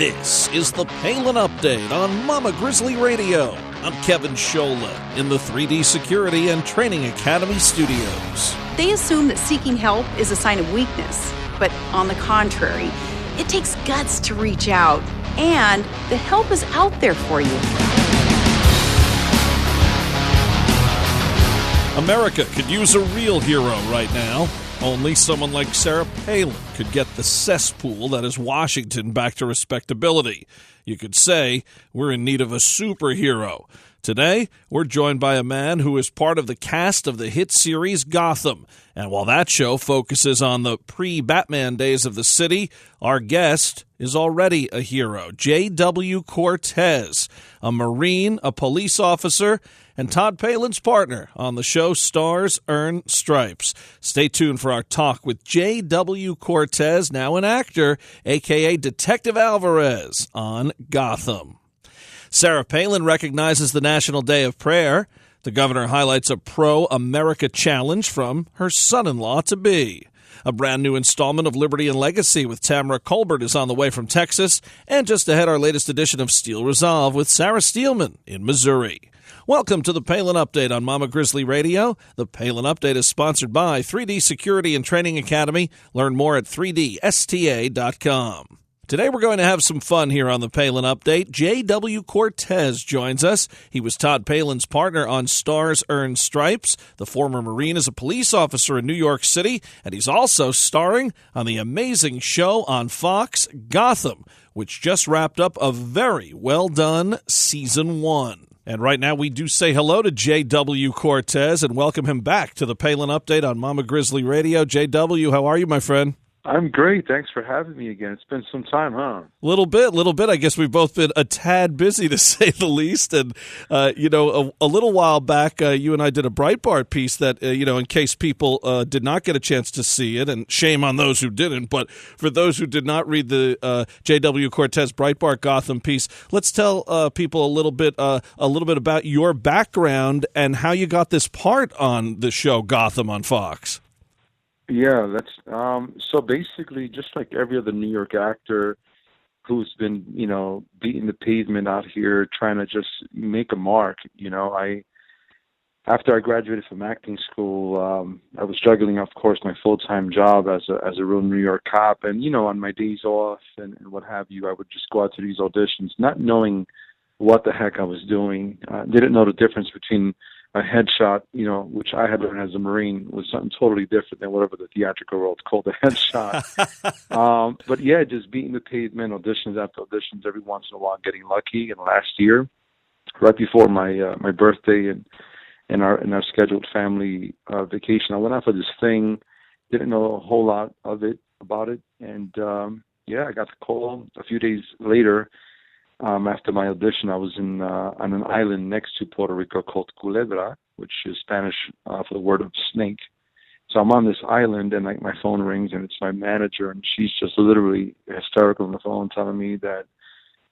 This is the Palin Update on Mama Grizzly Radio. I'm Kevin Scholla in the 3D Security and Training Academy studios. They assume that seeking help is a sign of weakness, but on the contrary, it takes guts to reach out, and the help is out there for you. America could use a real hero right now. Only someone like Sarah Palin could get the cesspool that is Washington back to respectability. You could say we're in need of a superhero. Today, we're joined by a man who is part of the cast of the hit series Gotham. And while that show focuses on the pre-Batman days of the city, our guest is already a hero, J.W. Cortes, a Marine, a police officer, and Todd Palin's partner on the show Stars Earn Stripes. Stay tuned for our talk with J.W. Cortes, now an actor, a.k.a. Detective Alvarez, on Gotham. Sarah Palin recognizes the National Day of Prayer. The governor highlights a pro-America challenge from her son-in-law-to-be. A brand new installment of Liberty and Legacy with Tamara Colbert is on the way from Texas. And just ahead, our latest edition of Steel Resolve with Sarah Steelman in Missouri. Welcome to the Palin Update on Mama Grizzly Radio. The Palin Update is sponsored by 3D Security and Training Academy. Learn more at 3dsta.com. Today we're going to have some fun here on the Palin Update. J.W. Cortes joins us. He was Todd Palin's partner on Stars Earn Stripes. The former Marine is a police officer in New York City, and he's also starring on the amazing show on Fox, Gotham, which just wrapped up a very well-done Season 1. And right now we do say hello to J.W. Cortes and welcome him back to the Palin Update on Mama Grizzly Radio. J.W., how are you, my friend? I'm great. Thanks for having me again. It's been some time, huh? Little bit. I guess we've both been a tad busy, to say the least. And, a little while back, you and I did a Breitbart piece that, in case people did not get a chance to see it, and shame on those who didn't, but for those who did not read the J.W. Cortes Breitbart Gotham piece, let's tell people a little bit about your background and how you got this part on the show Gotham on Fox. Yeah, that's so basically just like every other New York actor who's been, beating the pavement out here trying to just make a mark. After I graduated from acting school, I was juggling, of course, my full-time job as a real New York cop. And, on my days off and what have you, I would just go out to these auditions, not knowing what the heck I was doing. Didn't know the difference between a headshot, which I had learned as a Marine, was something totally different than whatever the theatrical world called a headshot. But yeah, just beating the pavement, auditions after auditions, every once in a while getting lucky. And last year, right before my birthday and in our scheduled family vacation, I went out for this thing, didn't know a whole lot about it. And I got the call a few days later. After my audition, I was on an island next to Puerto Rico called Culebra, which is Spanish for the word of snake. So I'm on this island, and my phone rings, and it's my manager, and she's just literally hysterical on the phone, telling me that,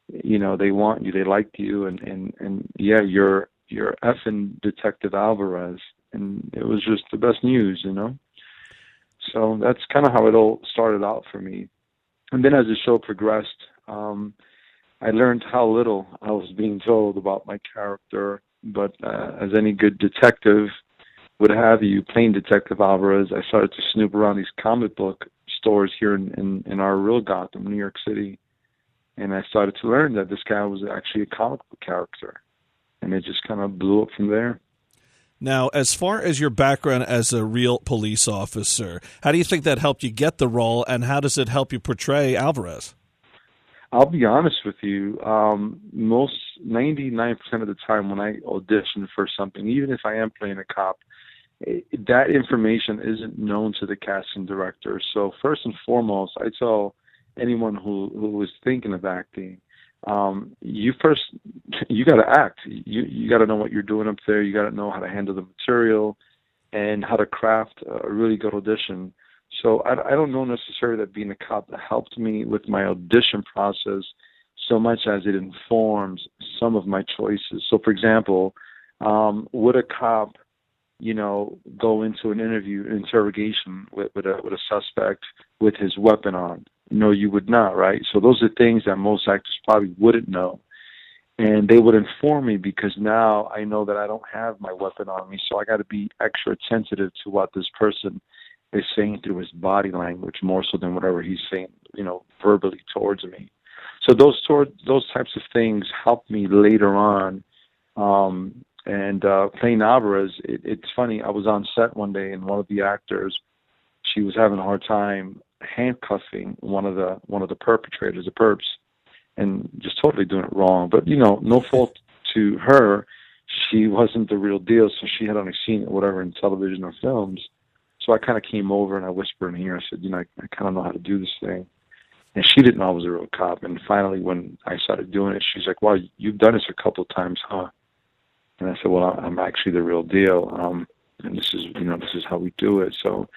they want you, they liked you, and yeah, you're effing Detective Alvarez, and it was just the best news, So that's kind of how it all started out for me, and then as the show progressed, I learned how little I was being told about my character, but as any good detective would have you, playing Detective Alvarez, I started to snoop around these comic book stores here in our real Gotham, New York City, and I started to learn that this guy was actually a comic book character, and it just kind of blew up from there. Now, as far as your background as a real police officer, how do you think that helped you get the role, and how does it help you portray Alvarez? I'll be honest with you, 99% of the time when I audition for something, even if I am playing a cop, that information isn't known to the casting director. So first and foremost, I tell anyone who is thinking of acting, you got to act. You got to know what you're doing up there. You got to know how to handle the material and how to craft a really good audition. So I don't know necessarily that being a cop helped me with my audition process so much as it informs some of my choices. So, for example, would a cop, go into an interrogation with a suspect with his weapon on? no, you would not, right? So those are things that most actors probably wouldn't know. And they would inform me because now I know that I don't have my weapon on me, so I got to be extra sensitive to what this person is saying through his body language, more so than whatever he's saying, verbally towards me. So those types of things helped me later on. And playing Alvarez, it's funny. I was on set one day, and one of the actors, she was having a hard time handcuffing one of the perpetrators, the perps, and just totally doing it wrong. But no fault to her. She wasn't the real deal, so she had only seen it, whatever, in television or films. So I kind of came over and I whispered in her. I said, I kind of know how to do this thing. And she didn't know I was a real cop. And finally, when I started doing it, she's like, "Wow, you've done this a couple of times, huh?" And I said, "Well, I'm actually the real deal. And this is how we do it." So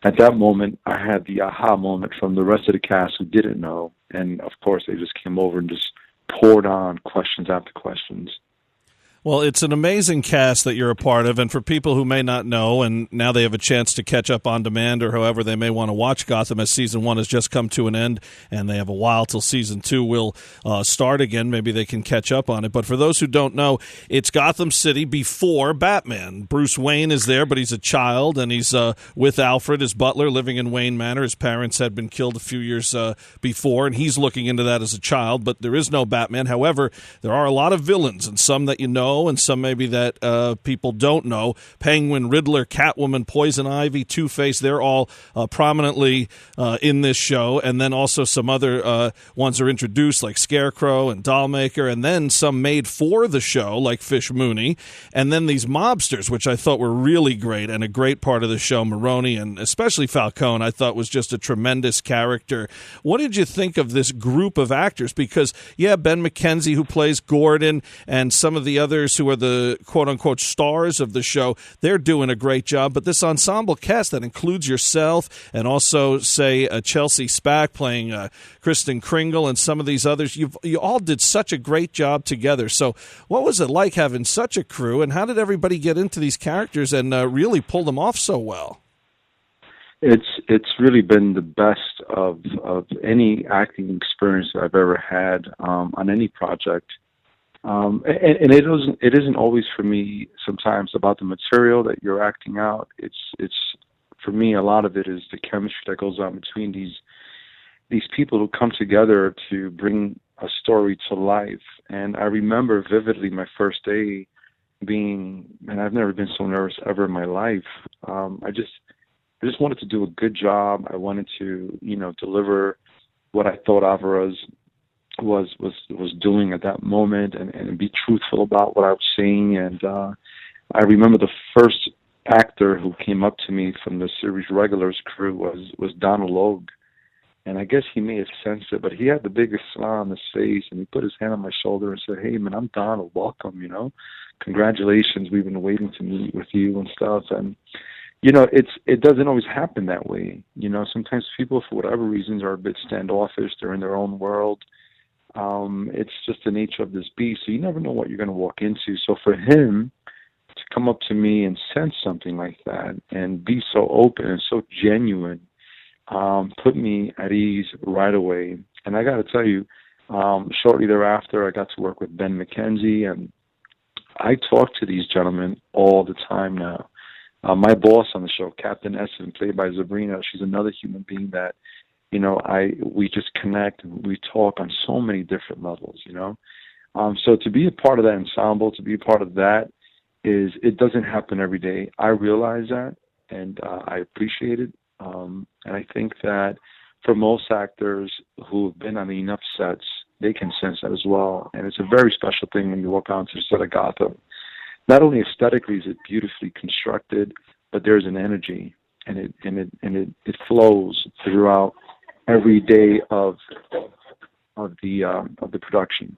at that moment, I had the aha moment from the rest of the cast who didn't know. And of course, they just came over and just poured on questions after questions. Well, it's an amazing cast that you're a part of, and for people who may not know, and now they have a chance to catch up on demand or however they may want to watch Gotham, as Season 1 has just come to an end, and they have a while till Season 2 will start again. Maybe they can catch up on it. But for those who don't know, it's Gotham City before Batman. Bruce Wayne is there, but he's a child, and he's with Alfred, his butler, living in Wayne Manor. His parents had been killed a few years before, and he's looking into that as a child, but there is no Batman. However, there are a lot of villains, and some that you know, and some maybe that people don't know. Penguin, Riddler, Catwoman, Poison Ivy, Two-Face, they're all prominently in this show. And then also some other ones are introduced, like Scarecrow and Dollmaker, and then some made for the show, like Fish Mooney. And then these mobsters, which I thought were really great and a great part of the show. Maroni and especially Falcone, I thought was just a tremendous character. What did you think of this group of actors? Because, Ben McKenzie, who plays Gordon, and some of the others who are the quote-unquote stars of the show, they're doing a great job. But this ensemble cast that includes yourself and also, say, Chelsea Spack playing Kristen Kringle and some of these others, you all did such a great job together. So what was it like having such a crew, and how did everybody get into these characters and really pull them off so well? It's really been the best of any acting experience that I've ever had on any project. And it isn't always for me sometimes about the material that you're acting out. It's for me, a lot of it is the chemistry that goes on between these people who come together to bring a story to life. And I remember vividly my first day and I've never been so nervous ever in my life. I just wanted to do a good job. I wanted to, deliver what I thought Alvarez was doing at that moment and be truthful about what I was saying. And I remember the first actor who came up to me from the series regulars crew was Donald Logue. And I guess he may have sensed it, but he had the biggest smile on his face, and he put his hand on my shoulder and said, "Hey, man, I'm Donald. Welcome, Congratulations. We've been waiting to meet with you and stuff." And it doesn't always happen that way. Sometimes people, for whatever reasons, are a bit standoffish. They're in their own world. It's just the nature of this beast. So you never know what you're going to walk into. So for him to come up to me and sense something like that and be so open and so genuine, put me at ease right away. And I got to tell you, shortly thereafter, I got to work with Ben McKenzie, and I talk to these gentlemen all the time now. My boss on the show, Captain Essen, played by Sabrina, she's another human being that, we just connect and we talk on so many different levels, So to be a part of that ensemble, to be a part of that, it doesn't happen every day. I realize that, and I appreciate it. And I think that for most actors who have been on enough sets, they can sense that as well. And it's a very special thing when you walk onto the set of Gotham. Not only aesthetically is it beautifully constructed, but there's an energy, and it flows throughout every day of the production.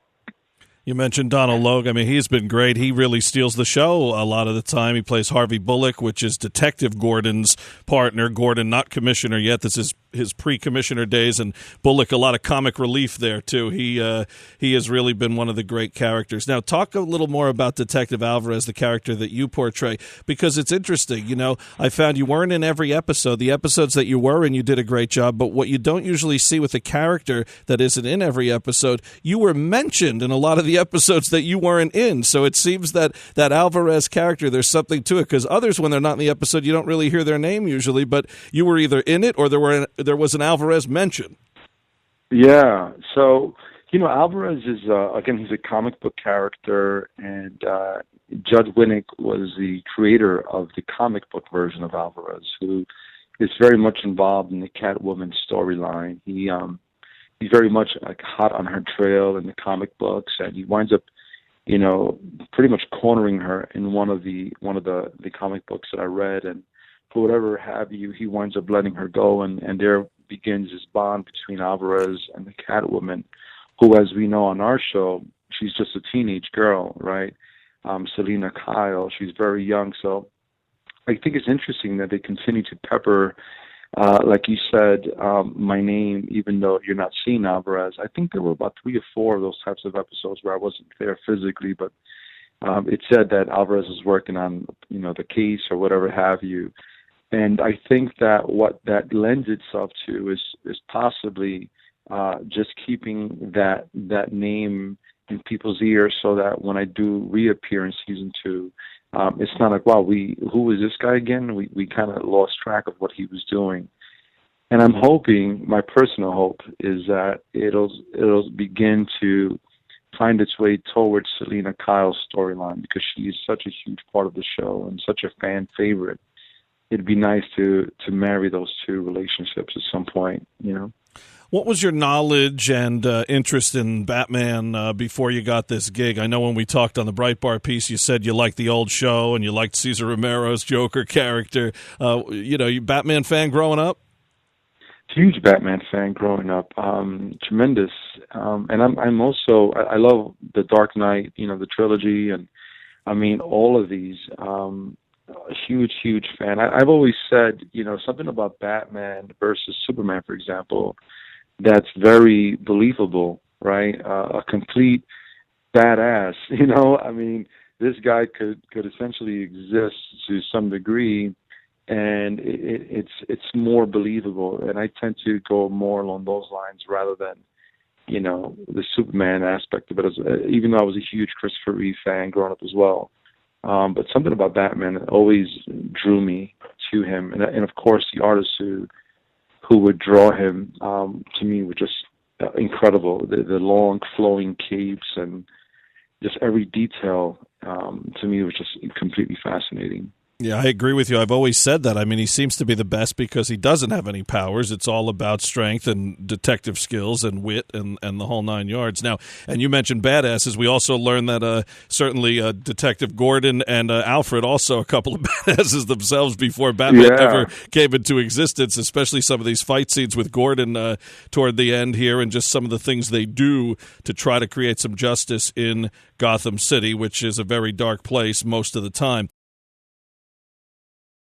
You mentioned Donald Logue. I mean, he's been great. He really steals the show a lot of the time. He plays Harvey Bullock, which is Detective Gordon's partner. Gordon, not commissioner yet. This is his pre-commissioner days, and Bullock, a lot of comic relief there too. He has really been one of the great characters. Now, talk a little more about Detective Alvarez, the character that you portray, because it's interesting. You know, I found you weren't in every episode. The episodes that you were in, you did a great job, but what you don't usually see with a character that isn't in every episode, you were mentioned in a lot of the episodes that you weren't in. So it seems that Alvarez character, there's something to it, because others, when they're not in the episode, you don't really hear their name usually, but you were either in it or there was an Alvarez mention. Yeah. So, you know, Alvarez is, again, he's a comic book character, and Judd Winnick was the creator of the comic book version of Alvarez, who is very much involved in the Catwoman storyline. He's very much like hot on her trail in the comic books, and he winds up, you know, pretty much cornering her in one of the comic books that I read, and for whatever have you, he winds up letting her go, and there begins this bond between Alvarez and the Catwoman, who, as we know on our show, she's just a teenage girl, right? Selena Kyle, she's very young, so I think it's interesting that they continue to pepper, like you said, my name, even though you're not seeing Alvarez. I think there were about 3 or 4 of those types of episodes where I wasn't there physically, but it said that Alvarez was working on, you know, the case or whatever have you. And I think that what that lends itself to is possibly just keeping that name in people's ears, so that when I do reappear in season 2, it's not like, wow, who is this guy again? We kind of lost track of what he was doing. And I'm hoping, my personal hope is that it'll begin to find its way towards Selena Kyle's storyline, because she is such a huge part of the show and such a fan favorite. It'd be nice to marry those two relationships at some point, you know. What was your knowledge and interest in Batman before you got this gig? I know when we talked on the Breitbart piece, you said you liked the old show and you liked Cesar Romero's Joker character. You Batman fan growing up? Huge Batman fan growing up, tremendous. And I'm also, I love the Dark Knight, you know, the trilogy, and I mean all of these. A huge fan. I've always said, you know, something about Batman versus Superman, for example, that's very believable, right? A complete badass, you know. I mean, this guy could essentially exist to some degree, and it's more believable. And I tend to go more along those lines rather than, you know, the Superman aspect of it. Even though I was a huge Christopher Reeve fan growing up as well. But something about Batman always drew me to him, and of course the artists who would draw him to me were just incredible. The long flowing capes and just every detail to me was just completely fascinating. Yeah, I agree with you. I've always said that. I mean, he seems to be the best because he doesn't have any powers. It's all about strength and detective skills and wit and the whole 9 yards. Now, and you mentioned badasses. We also learned that certainly Detective Gordon and Alfred, also a couple of badasses themselves before Batman ever came into existence, especially some of these fight scenes with Gordon toward the end here, and just some of the things they do to try to create some justice in Gotham City, which is a very dark place most of the time.